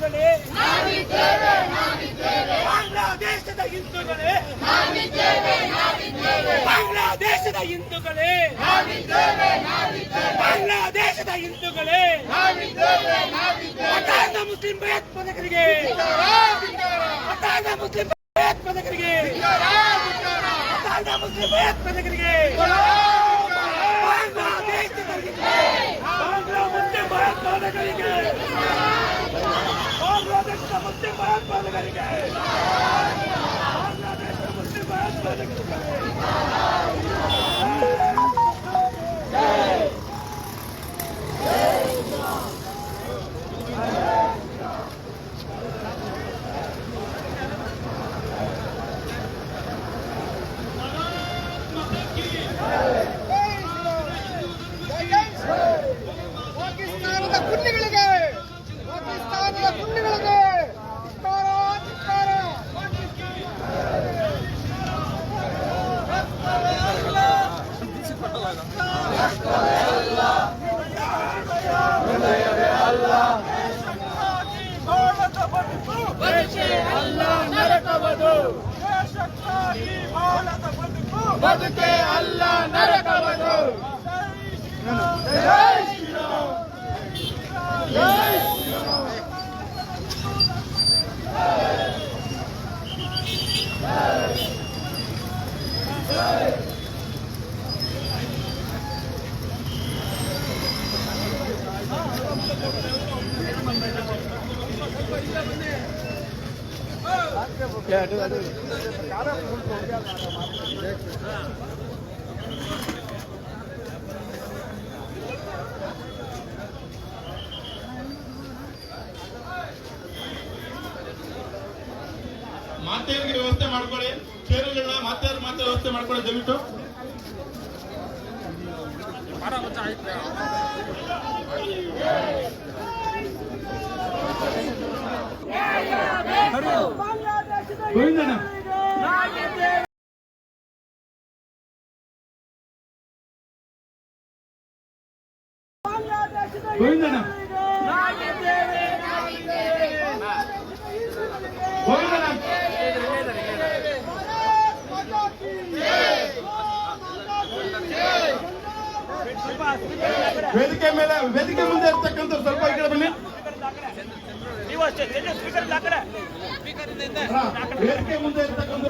ಹಿಂದೂಗಳೇ, ಬಾಂಗ್ಲಾದೇಶದ ಹಿಂದೂಗಳೇ, ಬಾಂಗ್ಲಾದೇಶದ ಹಿಂದೂಗಳೇ, ಬಾಂಗ್ಲಾದೇಶದ ಹಿಂದೂಗಳೇ, ಅತಾದ ಮುಸ್ಲಿಂ ಭಯೋತ್ಪಾದಕರಿಗೆ, ಅತಾದ ಮುಸ್ಲಿಂ ಭಯೋತ್ಪಾದಕರಿಗೆ, ಅತಾದ ಮುಸ್ಲಿಂ ಭಯೋತ್ಪಾದಕರಿಗೆ, ಬಾಂಗ್ಲಾದೇಶದ ಬಾಂಗ್ಲಾ ಮುಸ್ಲಿಂ ಭಯೋತ್ಪಾದಕರಿಗೆ, ಬಾಂಗ್ಲಾದೇಶದ ಮುಸ್ಲಿಂ ಭಯೋತ್ಪಾದಕರಿಗೆ, ಬಾಂಗ್ಲಾದೇಶದ ಮುಸ್ಲಿಂ ಭಯೋತ್ಪಾದಕರಿಗೆ. ಪಾಕಿಸ್ತಾನದ ಗುಂಡಿಗಳಿಗೆ, ಪಾಕಿಸ್ತಾನದ ಗುಂಡಿಗಳಿಗೆ ಧಿಕ್ಕಾರ, ಬದುಕೆ ಅಲ್ಲ ನರಕವದು. ಮಾತೆಯರಿಗೆ ವ್ಯವಸ್ಥೆ ಮಾಡ್ಕೊಳ್ಳಿ, ಚೇರುಗಳನ್ನ ಮಾತೆಯವ್ರ ವ್ಯವಸ್ಥೆ ಮಾಡ್ಕೊಳ್ಳಿ ದಯವಿಟ್ಟು. ಗೋವಿಂದಣ್ಣ ಗೋವಿಂದಣ್ಣ ಗೋವಿಂದಣ್ಣ ವೇದಿಕೆ ಮೇಲೆ ವೇದಿಕೆ ಮುಂದೆ ಇರ್ತಕ್ಕಂಥ ಸ್ವಲ್ಪ ಈ ಕಡೆ ಬನ್ನಿ. ವೇದಿಕೆ ಮುಂದೆ ಇರ್ತಕ್ಕಂಥ